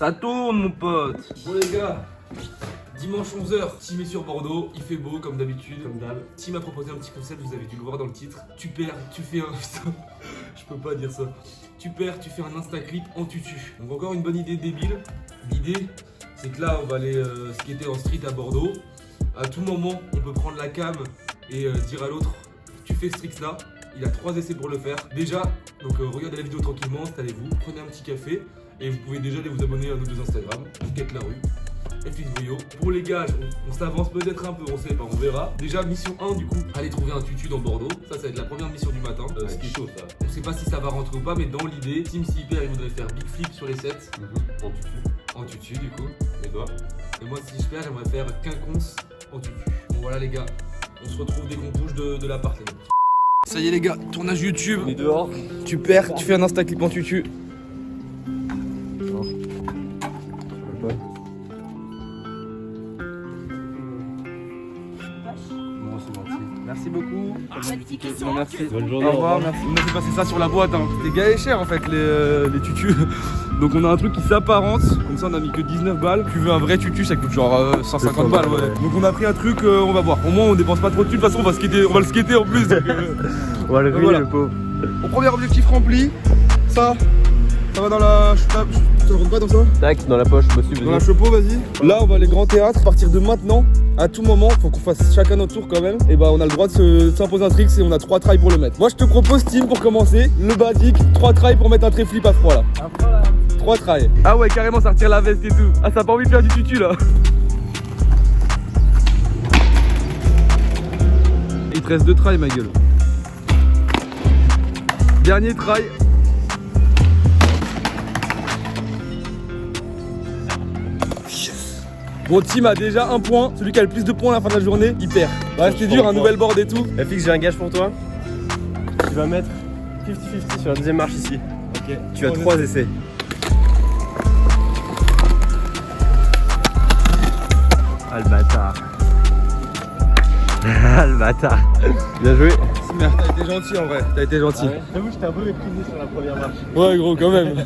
Ça tourne mon pote. Bon les gars, dimanche 11h, Tim est sur Bordeaux, il fait beau comme d'habitude, comme d'hab. Tim m'a proposé un petit concept, vous avez dû le voir dans le titre. Tu perds, tu fais un... Putain, je peux pas dire ça. Tu perds, tu fais un Instaclip en tutu. Donc encore une bonne idée débile. L'idée, c'est que là, on va aller skater en street à Bordeaux. À tout moment, on peut prendre la cam et dire à l'autre, tu fais ce tricks là. Il a 3 essais pour le faire. Déjà, donc regardez la vidéo tranquillement, installez-vous, prenez un petit café. Et vous pouvez déjà aller vous abonner à nos 2 Instagram, Skate la rue et Fils Brio. Pour les gars, on s'avance peut-être un peu, on sait pas, on verra. Déjà, mission 1 du coup, aller trouver un tutu dans Bordeaux. Ça va être la première mission du matin. Ce qui est chaud ça. On sait pas si ça va rentrer ou pas, mais dans l'idée, Tim Super il voudrait faire big flip sur les 7. En tutu. En tutu du coup. Et toi? Et moi si je perds, j'aimerais faire quinconce en tutu. Bon voilà les gars, on se retrouve dès qu'on bouge de l'appart les mecs. Ça y est les gars, tournage YouTube. On est dehors. Tu perds, tu fais un Instaclip en tutu. Merci beaucoup. Non, merci. Bonne journée. Au revoir, merci. On a fait passer ça sur la boîte. Hein. Les gars est cher en fait les tutus. Donc on a un truc qui s'apparente. Comme ça on a mis que 19 balles. Tu veux un vrai tutu, ça coûte genre 150 balles. Ouais. Donc on a pris un truc, on va voir. Au moins on dépense pas trop de thunes. De toute façon on va le skater en plus. Donc, On va le griller, voilà. le pauvre. Au premier objectif rempli. Ça va dans la... Ça rentre pas dans ça? Tac, dans la poche, possible. Dans la chapeau, vas-y. Là, on va aller grand théâtre. À partir de maintenant, à tout moment, faut qu'on fasse chacun notre tour quand même. Et bah, on a le droit de s'imposer un trick et on a 3 tries pour le mettre. Moi, je te propose, Tim, pour commencer, le basique, 3 tries pour mettre un trait flip à froid là. 3 tries. Ah ouais, carrément, ça retire la veste et tout. Ah, ça a pas envie de faire du tutu là. Il te reste 2 tries, ma gueule. Dernier try. Bon, Tim a déjà 1 point. Celui qui a le plus de points à la fin de la journée, il perd. Va rester dur, un nouvel board et tout. FX, j'ai un gage pour toi. Tu vas mettre 50-50 sur la deuxième marche ici. Ok. Tu as 3 essais. Ah le bâtard. Ah le bâtard. Bien joué. Merci, t'as été gentil en vrai. T'as été gentil. J'avoue, j'étais un peu méprisé sur la première marche. Ouais, gros, quand même.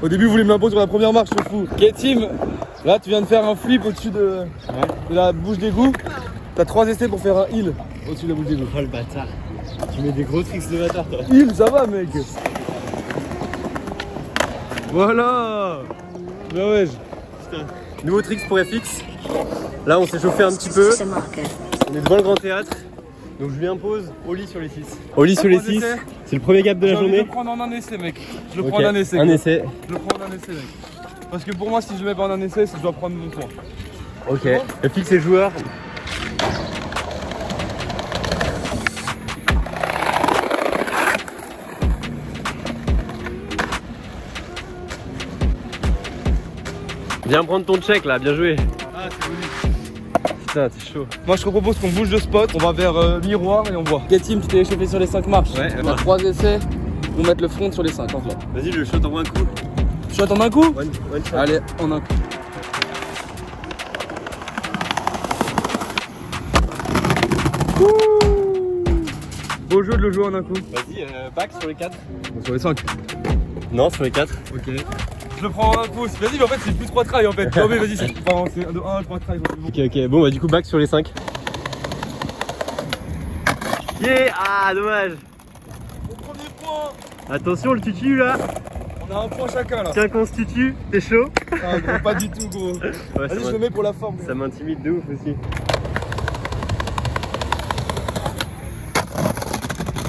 Au début, vous voulez me l'imposer sur la première marche, je fou. Ok, Tim, là, tu viens de faire un flip au-dessus de la bouche d'égout. T'as 3 essais pour faire un heal au-dessus de la bouche d'égout. Oh le bâtard. Tu mets des gros tricks de bâtard, toi. Heal, ça va, mec. Voilà. Bah ouais. Putain. Nouveau tricks pour FX. Là, on s'est chauffé un petit peu. On est devant le grand théâtre. Donc je lui impose au lit sur les 6. Au lit sur les 6, c'est le premier gap de la journée. Je vais le prendre en un essai, mec. Je le Ok, prends en un essai. Un gros. essai. Je le prends en un essai, mec. Parce que pour moi, si je le mets pas en un essai, c'est que je dois prendre mon point. Ok. FX est joueur. Viens prendre ton check là, bien joué. Ah, c'est joli. Putain, t'es chaud. Moi, je te propose qu'on bouge de spot. On va vers miroir et on voit. Ok, Tim, tu t'es échauffé sur les 5 marches. Ouais, On a 3 essais. On va mettre le front sur les 5 en fait. Vas-y, je shot en un coup. Tu shot en un coup? One shot. Allez, en un coup. Beau jeu de le jouer en un coup. Vas-y, back sur les 4. Sur les 5. Non, sur les 4. Ok. Je le prends en un coup. Vas-y, mais en fait, c'est plus 3 tries en fait. Non, mais vas-y, c'est 1 à 3 tries. Ok, bon, bah du coup, back sur les 5. Yeah, ah, dommage. Mon premier point. Attention, le tutu là. On a un point chacun là. Tiens, qu'on se tutu, t'es chaud? Ah, gros, pas du tout, gros. Ouais, Vas-y, je le mets pour la forme. ça m'intimide de ouf aussi.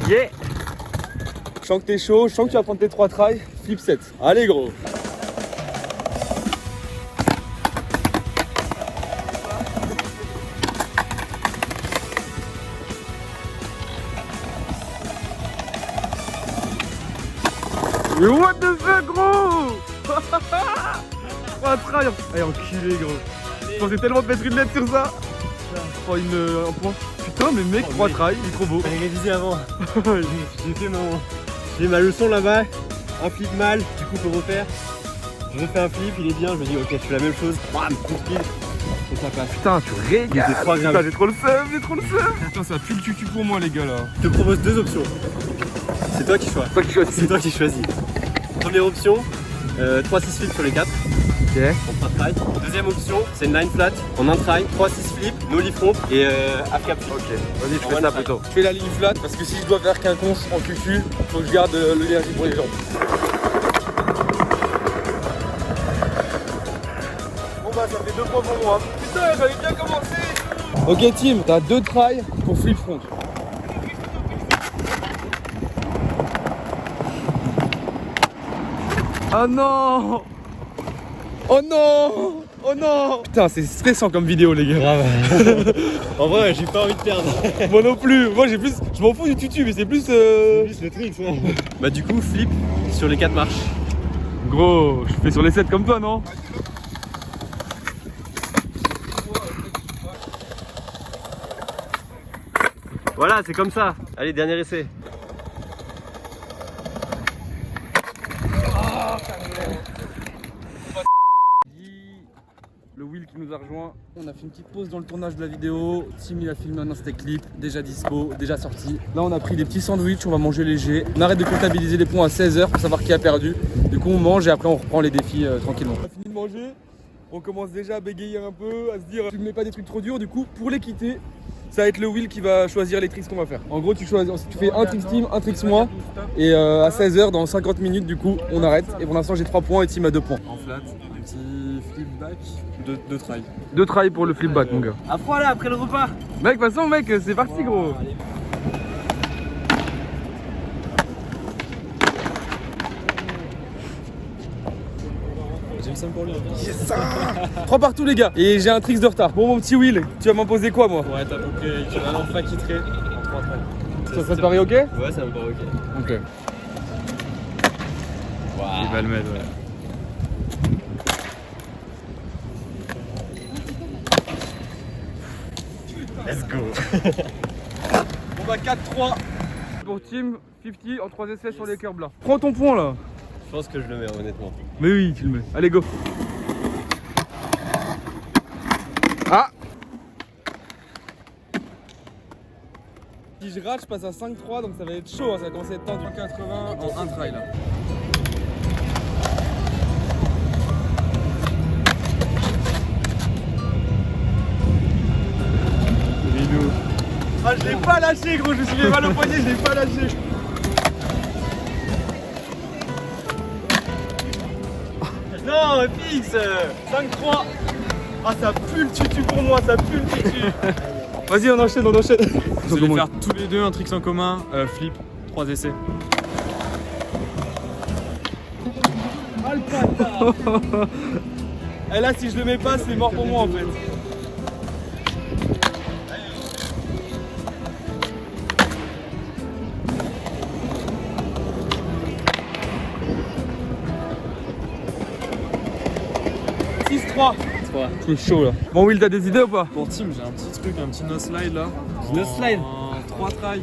Yeah. Je sens que t'es chaud, je sens que tu vas prendre tes 3 tries. Flip 7. Allez, gros. Mais what the fuck, gros. 3 tries. Allez, enculé, gros. Je pensais tellement te mettre une lettre sur ça. Oh, un point. Putain, mais mec, 3 tries, il est trop beau. J'avais révisé avant. J'ai ma leçon là-bas. Un flip mal, du coup faut refaire. Je refais un flip, il est bien, je me dis ok, je fais la même chose. Bam, coup de speed. Et ça passe. Putain, tu régales. C'est 3 grammes. Putain, j'ai trop le seum, j'ai trop le seum. Putain, ça pue le tutu pour moi, les gars là. Je te propose 2 options. C'est toi qui choisis. Toi qui choisis. C'est toi qui choisis. Première option, 3-6 flips sur les 4. Ok. En 3 try. Deuxième option, c'est une line flat en un try, 3-6 flip, no leaf front et half cap. Ok. Vas-y, je fais ça plutôt. Je fais la ligne flat parce que si je dois faire qu'un cons en cucu, faut que je garde l'énergie pour les jambes. Bon bah ça fait 2 points pour moi. Putain, j'avais bien commencé. Ok team, t'as 2 tries pour flip front. Oh non! Oh non! Oh non! Putain, c'est stressant comme vidéo, les gars. Grave. En vrai, j'ai pas envie de perdre. Moi non plus. Moi, j'ai plus. Je m'en fous du tutu, mais c'est plus. Plus le trick, hein. Bah, du coup, flip sur les 4 marches. Gros, je fais sur les 7 comme toi, non? Voilà, c'est comme ça. Allez, dernier essai. Le Will qui nous a rejoint. On a fait une petite pause dans le tournage de la vidéo. Tim il a filmé un instant clip, déjà dispo, déjà sorti. Là on a pris des petits sandwichs, on va manger léger. On arrête de comptabiliser les points à 16h pour savoir qui a perdu. Du coup on mange et après on reprend les défis tranquillement. On a fini de manger, on commence déjà à bégayer un peu, à se dire tu ne mets pas des trucs trop durs. Du coup pour les quitter, ça va être le Will qui va choisir les tricks qu'on va faire. En gros tu fais un tricks Tim, un tricks moi. Et à 16h dans 50 minutes du coup on arrête. Et pour l'instant j'ai 3 points et Tim a 2 points. En flat, un petit flip back, 2 try. 2 tries pour le flip back mon gars. À froid là, après le repas. Mec, de toute façon, mec, c'est parti, gros. J'ai eu 5 pour lui. Yes, 3 partout, les gars. Et j'ai un tricks de retard. Bon, mon petit Will, tu vas m'imposer quoi, moi? Ouais, t'as à peu près équivalent faquitré en 3 try. Ça te paraît ok? Ouais, ça me paraît ok. Ok. Il va le mettre, ouais. Let's go. On va 4-3. Pour Team 50 en 3 essais sur les curbs là. Prends ton point là. Je pense que je le mets, honnêtement. Mais oui, tu le mets. Allez, go. Ah! Si je rate, je passe à 5-3, donc ça va être chaud, hein, ça va commencer à être tendu. 80 en 1 try là. Ah, je l'ai pas lâché, gros, je me suis fait mal au poignet, je l'ai pas lâché. Non, fixe. 5-3. Ah, ça pue le tutu pour moi, ça pue le tutu. Vas-y, on enchaîne, on enchaîne. Vous allez faire tous les deux un tricks en commun, flip, 3 essais. Et là, si je le mets pas, c'est mort pour moi en fait. C'est chaud là. Bon, Will, t'as des idées ou pas? Pour Tim, j'ai un petit truc, un petit no slide là. No slide. En 3 try.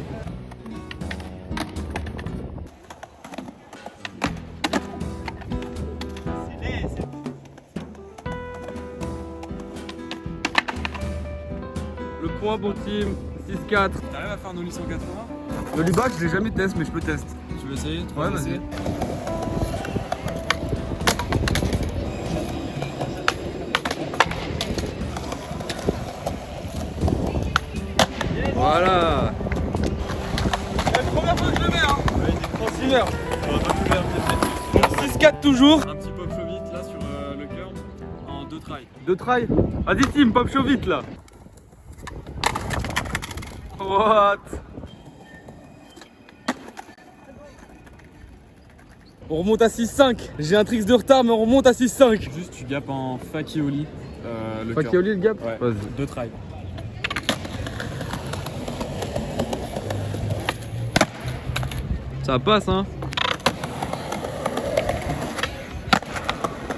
Le point pour Team 6-4. T'arrives à faire nos 180? Le Lubac, je l'ai jamais testé, mais je peux tester. Tu veux essayer? Ouais, vas-y. Voilà. C'est la première fois que je le mets, hein. Ouais, il est tranquille. 6-4 toujours. Un petit pop show vite là sur le curb en 2 try. 2 try. Vas-y Team, pop show vite là. What? On remonte à 6-5. J'ai un tricks de retard, mais on remonte à 6-5. Juste tu gapes en fakioli le curb. Fakioli le gap? Ouais, Vas-y. 2 try. Ça passe, hein.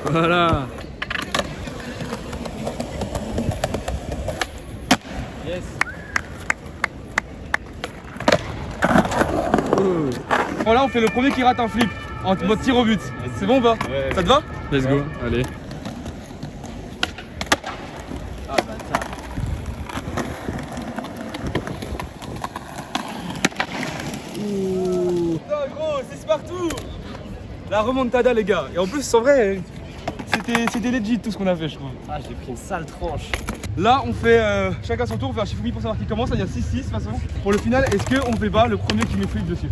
Voilà. Yes. Voilà, on fait le premier qui rate un flip en mode tir au but. C'est bon ou pas? Ouais. Ça te va? Let's go, allez. Ouh. Putain, gros, c'est partout. La remontada, les gars. Et en plus, en vrai, c'est c'était legit tout ce qu'on a fait, je trouve. Ah, j'ai pris une sale tranche. Là, on fait chacun son tour, on fait un Shifumi pour savoir qui commence. Là, il y a 6-6 de toute façon. Pour le final, est-ce qu'on fait pas le premier qui met flip dessus?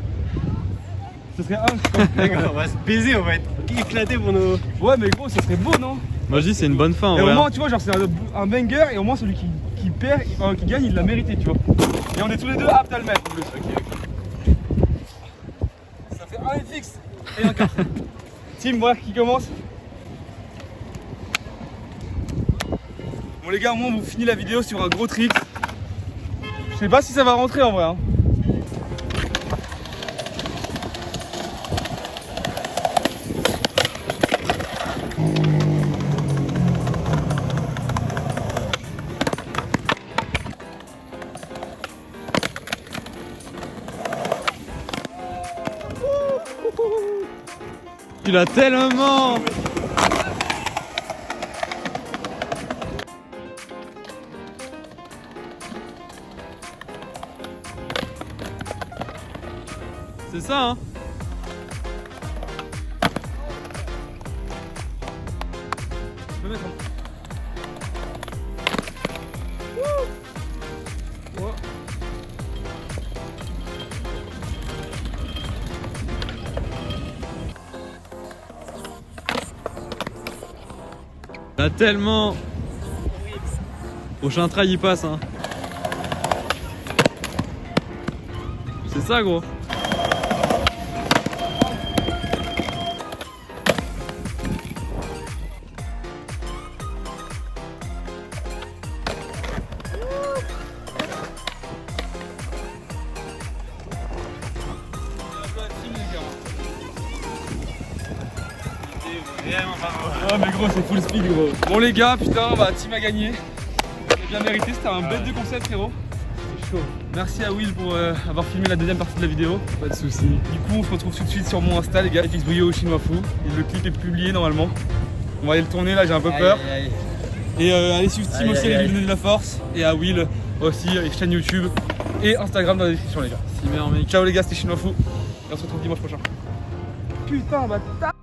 Ce serait On va se baiser, on va être éclaté pour nos. Ouais, mais gros, ce serait beau, non? Moi je dis c'est une bonne fin. Et au Ouais. moins, tu vois, genre c'est un banger et au moins celui qui perd, qui gagne, il l'a mérité, tu vois. Et on est tous les deux aptes à le mettre en plus. Ça fait un FX et un quart. Team, voilà qui commence. Bon les gars, au moins vous finissez la vidéo sur un gros trick. Je sais pas si ça va rentrer en vrai. Hein. Tu l'as tellement. C'est ça hein. Je peux mettre un... Ouais. T'as tellement. Prochain try il passe hein. C'est ça gros. Oh mais gros c'est full speed gros. Bon les gars putain bah team a gagné. C'est bien mérité, c'était un bête de concept frérot. C'est chaud. Merci à Will pour avoir filmé la deuxième partie de la vidéo. Pas de soucis. Du coup on se retrouve tout de suite sur mon Insta les gars, FX Brio au Chinois Fou. Et le clip est publié normalement. On va aller le tourner là, j'ai un peu peur. Et allez suivre Team aussi, allez lui donner de la force. Et à Will aussi, et chaîne YouTube et Instagram dans la description les gars. Si merde mec. Ciao les gars, c'était Chinois Fou. Et on se retrouve dimanche prochain. Putain bâtard.